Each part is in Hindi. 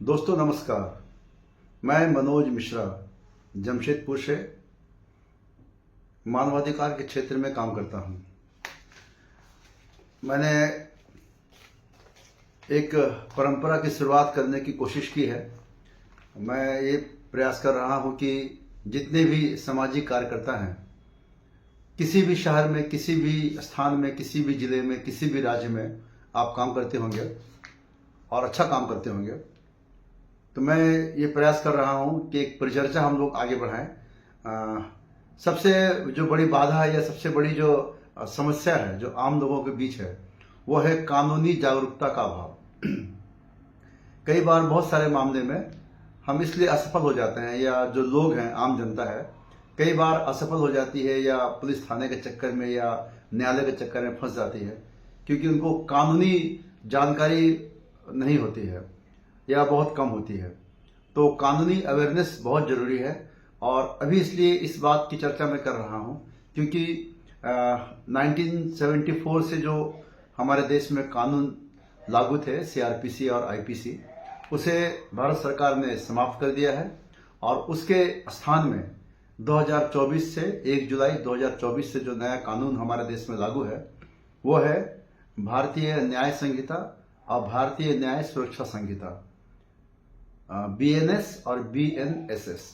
दोस्तों नमस्कार। मैं मनोज मिश्रा जमशेदपुर से मानवाधिकार के क्षेत्र में काम करता हूं। मैंने एक परंपरा की शुरुआत करने की कोशिश की है। मैं ये प्रयास कर रहा हूं कि जितने भी सामाजिक कार्यकर्ता हैं, किसी भी शहर में, किसी भी स्थान में, किसी भी जिले में, किसी भी राज्य में आप काम करते होंगे और अच्छा काम करते होंगे, तो मैं ये प्रयास कर रहा हूं कि एक परिचर्चा हम लोग आगे बढ़ाएं। सबसे जो बड़ी बाधा है या सबसे बड़ी जो समस्या है जो आम लोगों के बीच है, वो है कानूनी जागरूकता का अभाव। कई बार बहुत सारे मामले में हम इसलिए असफल हो जाते हैं, या जो लोग हैं, आम जनता है, कई बार असफल हो जाती है या पुलिस थाने के चक्कर में या न्यायालय के चक्कर में फंस जाती है, क्योंकि उनको कानूनी जानकारी नहीं होती है या बहुत कम होती है। तो कानूनी अवेयरनेस बहुत जरूरी है। और अभी इसलिए इस बात की चर्चा मैं कर रहा हूं क्योंकि 1974 से जो हमारे देश में कानून लागू थे, सीआरपीसी और आईपीसी, उसे भारत सरकार ने समाप्त कर दिया है और उसके स्थान में 2024 से 1 जुलाई 2024 से जो नया कानून हमारे देश में लागू है, वो है भारतीय न्याय संहिता और भारतीय न्याय सुरक्षा संहिता, बीएनएस और बीएनएसएस।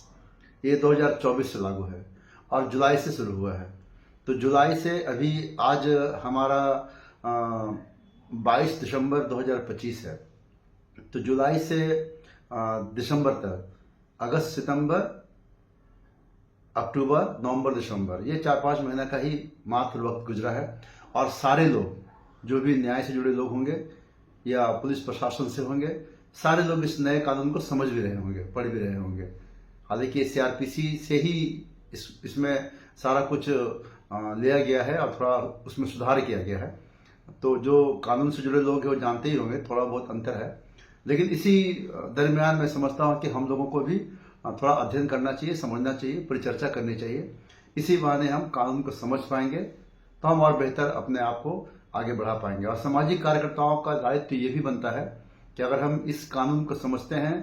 ये 2024 से लागू है और जुलाई से शुरू हुआ है। तो जुलाई से अभी आज हमारा 22 दिसंबर 2025 है। तो जुलाई से दिसंबर तक, अगस्त, सितंबर, अक्टूबर, नवंबर, दिसंबर, ये 4-5 महीना का ही मात्र वक्त गुजरा है। और सारे लोग, जो भी न्याय से जुड़े लोग होंगे या पुलिस प्रशासन से होंगे, सारे लोग इस नए कानून को समझ भी रहे होंगे, पढ़ भी रहे होंगे। हालांकि सीआरपीसी से ही इसमें सारा कुछ लिया गया है और थोड़ा उसमें सुधार किया गया है। तो जो कानून से जुड़े लोग हैं वो जानते ही होंगे, थोड़ा बहुत अंतर है। लेकिन इसी दरमियान मैं समझता हूं कि हम लोगों को भी थोड़ा अध्ययन करना चाहिए, समझना चाहिए, परिचर्चा करनी चाहिए। इसी बहाने हम कानून को समझ पाएंगे तो हम और बेहतर अपने आप को आगे बढ़ा पाएंगे। और सामाजिक कार्यकर्ताओं का दायित्व ये भी बनता है कि अगर हम इस कानून को समझते हैं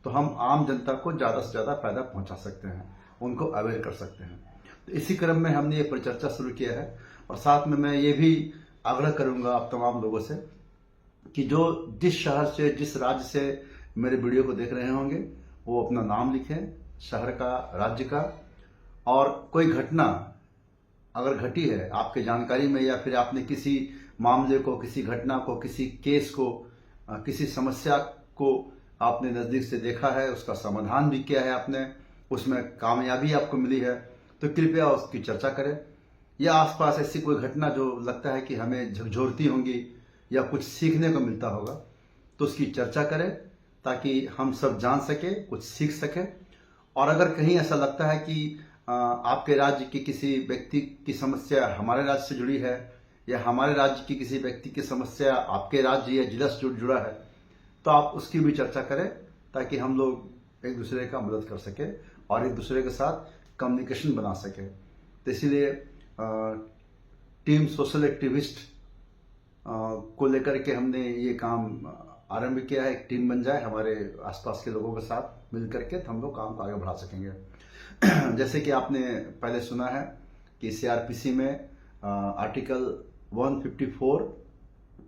तो हम आम जनता को ज्यादा से ज्यादा फायदा पहुंचा सकते हैं, उनको अवेयर कर सकते हैं। तो इसी क्रम में हमने ये परिचर्चा शुरू किया है। और साथ में मैं ये भी आग्रह करूंगा आप तमाम लोगों से कि जो जिस शहर से, जिस राज्य से मेरे वीडियो को देख रहे होंगे, वो अपना नाम लिखें, शहर का, राज्य का। और कोई घटना अगर घटी है आपके जानकारी में, या फिर आपने किसी मामले को, किसी घटना को, किसी केस को, किसी समस्या को आपने नजदीक से देखा है, उसका समाधान भी किया है आपने, उसमें कामयाबी आपको मिली है, तो कृपया उसकी चर्चा करें। या आसपास ऐसी कोई घटना जो लगता है कि हमें झकझोरती होंगी या कुछ सीखने को मिलता होगा, तो उसकी चर्चा करें ताकि हम सब जान सके, कुछ सीख सके। और अगर कहीं ऐसा लगता है कि आपके राज्य की किसी व्यक्ति की समस्या हमारे राज्य से जुड़ी है, या हमारे राज्य की किसी व्यक्ति की समस्या आपके राज्य या जिला से जुड़ा है, तो आप उसकी भी चर्चा करें ताकि हम लोग एक दूसरे का मदद कर सके और एक दूसरे के साथ कम्युनिकेशन बना सके। तो इसीलिए टीम सोशल एक्टिविस्ट को लेकर के हमने ये काम आरंभ किया है। एक टीम बन जाए हमारे आसपास के लोगों के साथ मिल करके, तो हम लोग काम को आगे बढ़ा सकेंगे। जैसे कि आपने पहले सुना है कि सीआरपीसी में आर्टिकल 154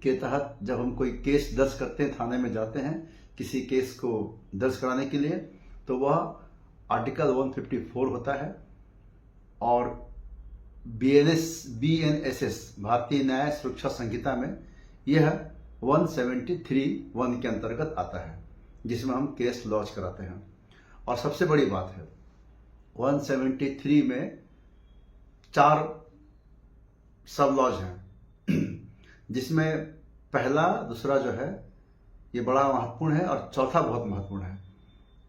के तहत जब हम कोई केस दर्ज करते हैं, थाने में जाते हैं किसी केस को दर्ज कराने के लिए, तो वह आर्टिकल 154 होता है। और बीएनएसएस भारतीय न्याय सुरक्षा संहिता में यह 173(1) के अंतर्गत आता है, जिसमें हम केस लॉन्च कराते हैं। और सबसे बड़ी बात है, 173 में 4 सब लॉज हैं, जिसमें पहला, दूसरा जो है ये बड़ा महत्वपूर्ण है और चौथा बहुत महत्वपूर्ण है।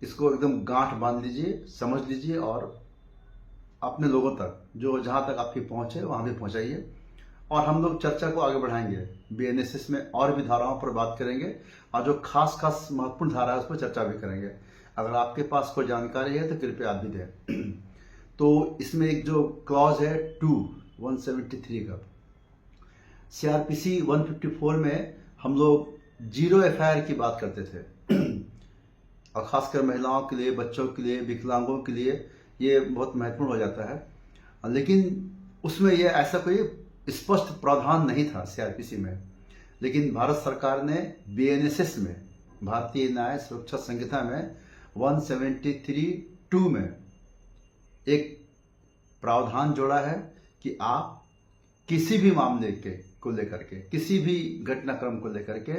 इसको एकदम गांठ बांध लीजिए, समझ लीजिए और अपने लोगों तक, जो जहां तक आपकी पहुंच है वहां भी पहुंचाइए। और हम लोग चर्चा को आगे बढ़ाएंगे। बीएनएसएस में और भी धाराओं पर बात करेंगे और जो खास खास महत्वपूर्ण धारा है उस पर चर्चा भी करेंगे। अगर आपके पास कोई जानकारी है तो कृपया आप भी दें। तो इसमें एक जो क्लॉज है 173 का, सीआरपीसी 154 में हम लोग 0 एफआईआर की बात करते थे और ख़ासकर महिलाओं के लिए, बच्चों के लिए, विकलांगों के लिए ये बहुत महत्वपूर्ण हो जाता है। लेकिन उसमें ये ऐसा कोई स्पष्ट प्रावधान नहीं था सीआरपीसी में। लेकिन भारत सरकार ने बीएनएसएस में, भारतीय न्याय सुरक्षा संहिता में 173(2) में एक प्रावधान जोड़ा है कि आप किसी भी मामले को लेकर के, किसी भी घटनाक्रम को लेकर के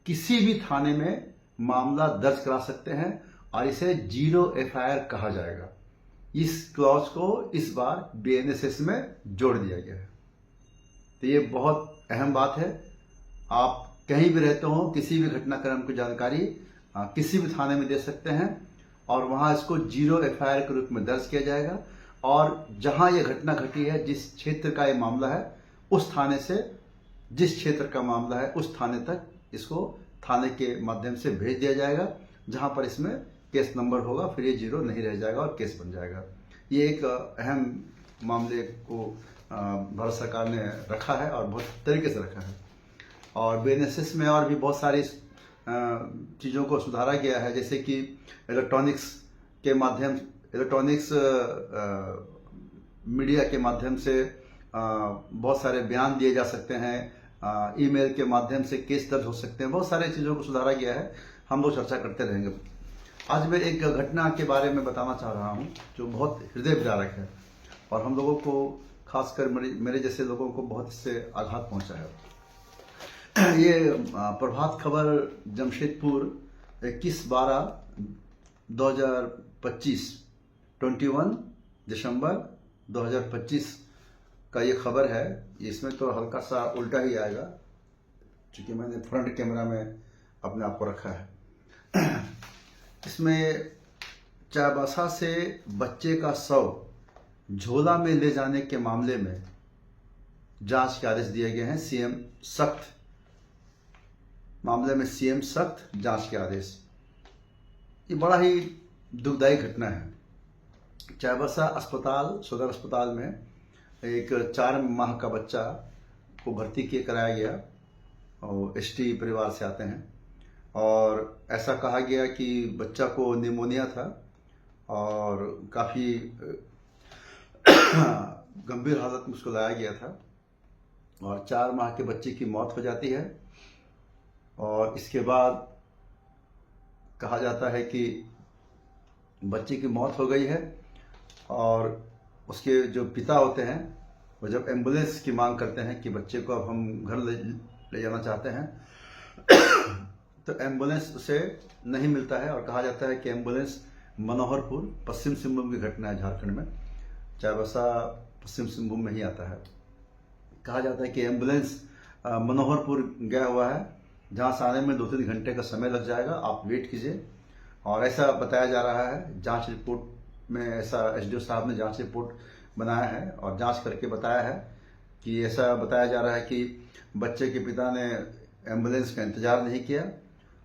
किसी भी थाने में मामला दर्ज करा सकते हैं और इसे 0 FIR कहा जाएगा। इस क्लॉज को इस बार बीएनएसएस में जोड़ दिया गया है। तो ये बहुत अहम बात है। आप कहीं भी रहते हो, किसी भी घटनाक्रम की जानकारी किसी भी थाने में दे सकते हैं और वहां इसको 0 FIR के रूप में दर्ज किया जाएगा। और जहां ये घटना घटी है, जिस क्षेत्र का ये मामला है, उस थाने से, जिस क्षेत्र का मामला है उस थाने तक इसको थाने के माध्यम से भेज दिया जाएगा, जहां पर इसमें केस नंबर होगा। फिर ये 0 नहीं रह जाएगा और केस बन जाएगा। ये एक अहम मामले को भारत सरकार ने रखा है और बहुत तरीके से रखा है। और बीएनएसएस में और भी बहुत सारी चीज़ों को सुधारा गया है, जैसे कि इलेक्ट्रॉनिक्स मीडिया के माध्यम से बहुत सारे बयान दिए जा सकते हैं, ईमेल के माध्यम से केस दर्ज हो सकते हैं। बहुत सारे चीज़ों को सुधारा गया है। हम लोग चर्चा करते रहेंगे। आज मैं एक घटना के बारे में बताना चाह रहा हूं जो बहुत हृदय विदारक है और हम लोगों को, खासकर मेरे जैसे लोगों को बहुत इससे आघात पहुंचा है। ये प्रभात खबर जमशेदपुर 21/12/2025 21 दिसंबर 2025 का ये खबर है। इसमें तो हल्का सा उल्टा ही आएगा क्योंकि मैंने फ्रंट कैमरा में अपने आप को रखा है। इसमें चाईबासा से बच्चे का शव झोला में ले जाने के मामले में जांच के आदेश दिए गए हैं। सीएम सख्त, मामले में सीएम सख्त जांच के आदेश। ये बड़ा ही दुखदायी घटना है। चाईबासा अस्पताल, सदर अस्पताल में एक 4 माह का बच्चा को भर्ती कराया गया और एसटी परिवार से आते हैं और ऐसा कहा गया कि बच्चा को निमोनिया था और काफ़ी गंभीर हालत में उसको लाया गया था और 4 माह के बच्चे की मौत हो जाती है। और इसके बाद कहा जाता है कि बच्चे की मौत हो गई है और उसके जो पिता होते हैं वो जब एम्बुलेंस की मांग करते हैं कि बच्चे को अब हम घर ले जाना चाहते हैं तो एम्बुलेंस उसे नहीं मिलता है और कहा जाता है कि एम्बुलेंस मनोहरपुर, पश्चिम सिंहभूम की घटना है, झारखंड में, चाईबासा पश्चिम सिंहभूम में ही आता है। कहा जाता है कि एम्बुलेंस मनोहरपुर गया हुआ है, जहाँ से आने में 2-3 घंटे का समय लग जाएगा, आप वेट कीजिए। और ऐसा बताया जा रहा है, जांच रिपोर्ट में ऐसा एसडीओ साहब ने जांच रिपोर्ट बनाया है और जांच करके बताया है कि ऐसा बताया जा रहा है कि बच्चे के पिता ने एम्बुलेंस का इंतज़ार नहीं किया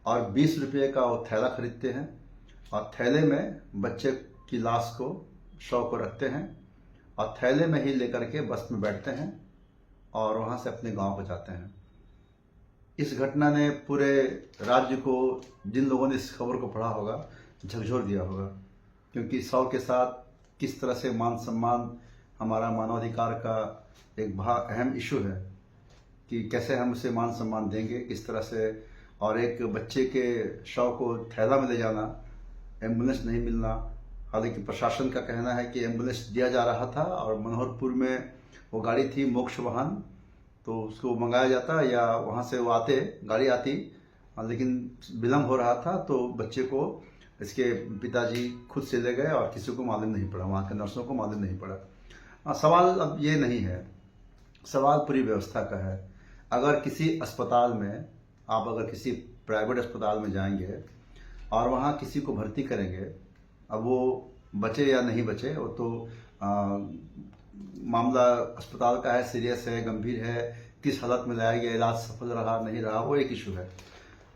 और 20 रुपये का वो थैला खरीदते हैं और थैले में बच्चे की लाश को, शव को रखते हैं और थैले में ही लेकर के बस में बैठते हैं और वहाँ से अपने गांव को जाते हैं। इस घटना ने पूरे राज्य को, जिन लोगों ने इस खबर को पढ़ा होगा, झकझोर दिया होगा, क्योंकि शव के साथ किस तरह से मान सम्मान, हमारा मानवाधिकार का एक अहम इशू है कि कैसे हम उसे मान सम्मान देंगे, किस तरह से। और एक बच्चे के शव को थैला में ले जाना, एम्बुलेंस नहीं मिलना। हालांकि प्रशासन का कहना है कि एम्बुलेंस दिया जा रहा था और मनोहरपुर में वो गाड़ी थी मोक्ष वाहन, तो उसको मंगाया जाता या वहाँ से वो आते, गाड़ी आती, लेकिन विलम्ब हो रहा था तो बच्चे को इसके पिताजी खुद से ले गए और किसी को मालूम नहीं पड़ा, वहाँ के नर्सों को मालूम नहीं पड़ा। सवाल अब ये नहीं है, सवाल पूरी व्यवस्था का है। अगर किसी अस्पताल में, आप अगर किसी प्राइवेट अस्पताल में जाएंगे और वहाँ किसी को भर्ती करेंगे, अब वो बचे या नहीं बचे वो तो मामला अस्पताल का है, सीरियस है, गंभीर है, किस हालत में लाया गया, इलाज सफल रहा नहीं रहा, वो एक इशू है।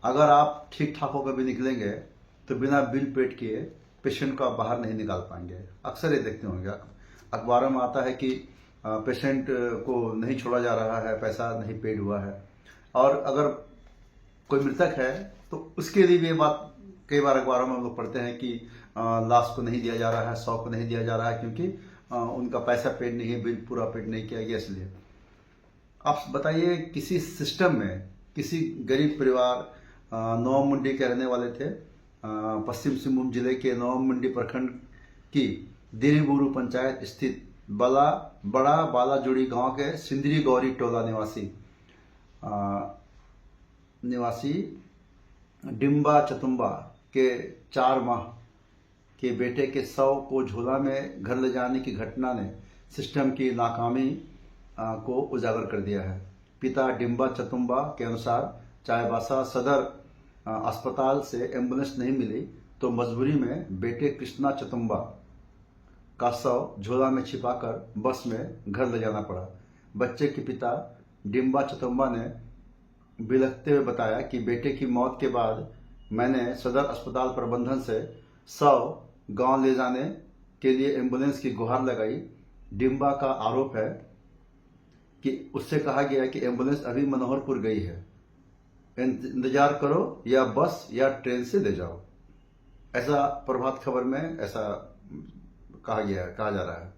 अगर आप ठीक ठाक होकर भी निकलेंगे तो बिना बिल पेड किए पेशेंट को आप बाहर नहीं निकाल पाएंगे। अक्सर ये देखते होंगे, अखबारों में आता है कि पेशेंट को नहीं छोड़ा जा रहा है, पैसा नहीं पेड हुआ है। और अगर कोई मृतक है तो उसके लिए भी ये बात कई बार अखबारों में हम लोग पढ़ते हैं कि लाश को नहीं दिया जा रहा है, 100 को नहीं दिया जा रहा है क्योंकि उनका पैसा पेड नहीं है, बिल पूरा पेड नहीं किया गया इसलिए। आप बताइए, किसी सिस्टम में किसी गरीब परिवार नौमुंडी के रहने वाले थे, पश्चिम सिंहभूम जिले के नौमुंडी प्रखंड की दिरीबुरु पंचायत स्थित बड़ा बालाजुड़ी गांव के सिंदरी गौरी टोला निवासी डिम्बा चतुम्बा के 4 माह के बेटे के शव को झोला में घर ले जाने की घटना ने सिस्टम की नाकामी को उजागर कर दिया है। पिता डिम्बा चतुम्बा के अनुसार चाईबासा सदर अस्पताल से एम्बुलेंस नहीं मिली तो मजबूरी में बेटे कृष्णा चतुम्बा का शव झोला में छिपाकर बस में घर ले जाना पड़ा। बच्चे के पिता डिम्बा चतुम्बा ने बिलखते हुए बताया कि बेटे की मौत के बाद मैंने सदर अस्पताल प्रबंधन से शव गांव ले जाने के लिए एम्बुलेंस की गुहार लगाई। डिम्बा का आरोप है कि उससे कहा गया कि एम्बुलेंस अभी मनोहरपुर गई है, इंतजार करो या बस या ट्रेन से ले जाओ। ऐसा प्रभात खबर में ऐसा कहा जा रहा है।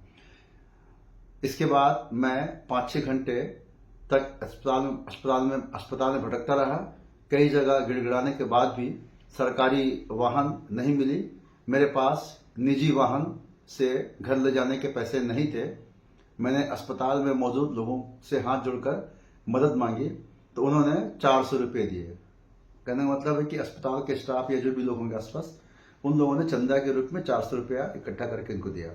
इसके बाद मैं 5-6 घंटे तक अस्पताल में भटकता रहा। कई जगह गिड़गिड़ाने के बाद भी सरकारी वाहन नहीं मिली। मेरे पास निजी वाहन से घर ले जाने के पैसे नहीं थे। मैंने अस्पताल में मौजूद लोगों से हाथ जोड़कर मदद मांगी तो उन्होंने 400 रुपये दिए। कहने का मतलब है कि अस्पताल के स्टाफ या जो भी लोग होंगे आसपास, उन लोगों ने चंदा के रूप में 400 रुपया इकट्ठा करके इनको दिया।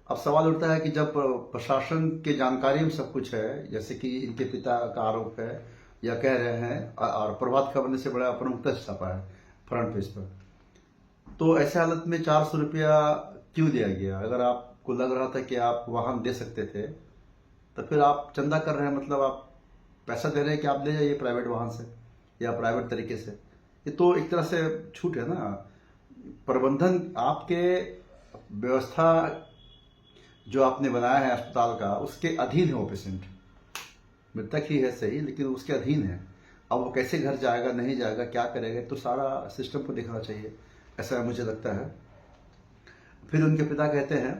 अब सवाल उठता है कि जब प्रशासन के जानकारी में सब कुछ है, जैसे कि इनके पिता का आरोप है या कह रहे हैं, और प्रभात खबर ने से बड़ा प्रमुखता से छापा है फ्रंट पेज पर, तो ऐसे हालत में 400 रुपया क्यों दिया गया? अगर आपको लग रहा था कि आप वाहन दे सकते थे तो फिर आप चंदा कर रहे हैं, मतलब आप पैसा दे रहे हैं कि आप ले जाइए प्राइवेट वाहन से या प्राइवेट तरीके से। ये तो एक तरह से छूट है ना। प्रबंधन आपके व्यवस्था जो आपने बनाया है अस्पताल का, उसके अधीन है वो पेशेंट। मृतक ही है सही, लेकिन उसके अधीन है। अब वो कैसे घर जाएगा, नहीं जाएगा, क्या करेगा, तो सारा सिस्टम को देखना चाहिए, ऐसा मुझे लगता है। फिर उनके पिता कहते हैं,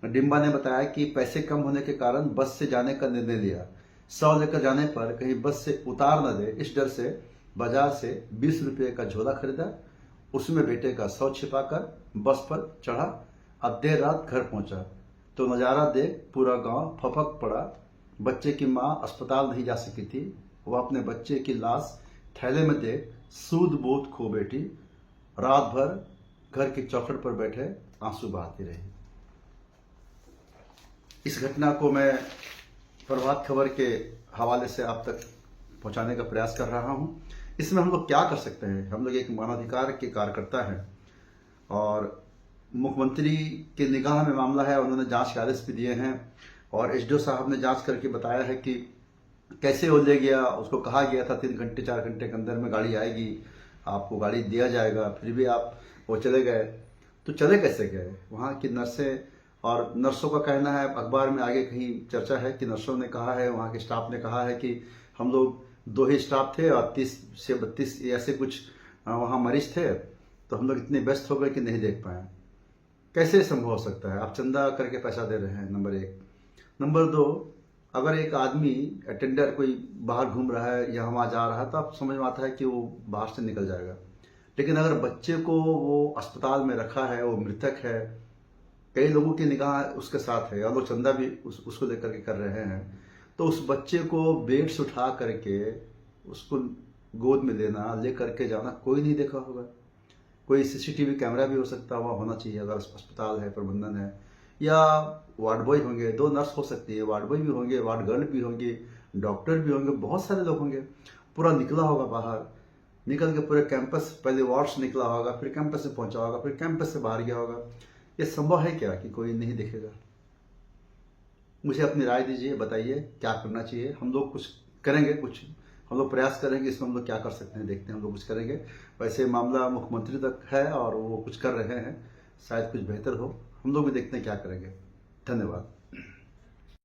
डिम्बा ने बताया कि पैसे कम होने के कारण बस से जाने का निर्णय लिया। शव लेकर जाने पर कहीं बस से उतार न दे, इस डर से बाजार से 20 रुपये का झोला खरीदा। उसमें बेटे का शव छिपाकर बस पर चढ़ा। अब देर रात घर पहुंचा तो नज़ारा देख पूरा गांव फपक पड़ा। बच्चे की मां अस्पताल नहीं जा सकी थी। वह अपने बच्चे की लाश थैले में देख सूद बोध खो बैठी। रात भर घर की चौखट पर बैठे आंसू बहाती रही। इस घटना को मैं प्रभात खबर के हवाले से आप तक पहुंचाने का प्रयास कर रहा हूं। इसमें हम लोग क्या कर सकते हैं? हम लोग एक मानवाधिकार के कार्यकर्ता हैं और मुख्यमंत्री के निगाह में मामला है। उन्होंने जांच के आदेश भी दिए हैं और एसडीओ साहब ने जांच करके बताया है कि कैसे वो ले गया। उसको कहा गया था 3 घंटे 4 घंटे के अंदर में गाड़ी आएगी, आपको गाड़ी दिया जाएगा, फिर भी आप वो चले गए। तो चले कैसे गए? वहाँ की नर्सें और नर्सों का कहना है, अखबार में आगे कहीं चर्चा है कि नर्सों ने कहा है, वहाँ के स्टाफ ने कहा है कि हम लोग 2 ही स्टाफ थे और 30 से 32 ऐसे कुछ वहाँ मरीज थे, तो हम लोग इतने व्यस्त हो गए कि नहीं देख पाए। कैसे संभव हो सकता है? आप चंदा करके पैसा दे रहे हैं, नंबर 1। नंबर 2, अगर एक आदमी अटेंडर कोई बाहर घूम रहा है या वहाँ जा रहा है तो आप समझ में आता है कि वो बाहर से निकल जाएगा। लेकिन अगर बच्चे को वो अस्पताल में रखा है, वो मृतक है, कई लोगों की निगाह उसके साथ है और लोग चंदा भी उसको लेकर के कर रहे हैं, तो उस बच्चे को बेड से उठा करके उसको गोद में लेना, ले करके जाना, कोई नहीं देखा होगा। कोई सीसीटीवी कैमरा भी हो सकता है, वहाँ होना चाहिए अगर अस्पताल है, प्रबंधन है, या वार्ड बॉय होंगे, 2 नर्स हो सकती है, वार्ड बॉय भी होंगे, वार्ड गर्ल भी होंगे, डॉक्टर भी होंगे, बहुत सारे लोग होंगे। पूरा निकला होगा बाहर, निकल के पूरे कैंपस, पहले वार्ड से निकला होगा, फिर कैंपस से पहुंचा होगा, फिर कैंपस से बाहर गया होगा। ये संभव है क्या कि कोई नहीं देखेगा? मुझे अपनी राय दीजिए, बताइए क्या करना चाहिए। हम लोग कुछ करेंगे, कुछ हम लोग प्रयास करेंगे, इसमें हम लोग क्या कर सकते हैं देखते हैं, हम लोग कुछ करेंगे। वैसे मामला मुख्यमंत्री तक है और वो कुछ कर रहे हैं, शायद कुछ बेहतर हो। हम लोग भी देखते हैं क्या करेंगे। धन्यवाद।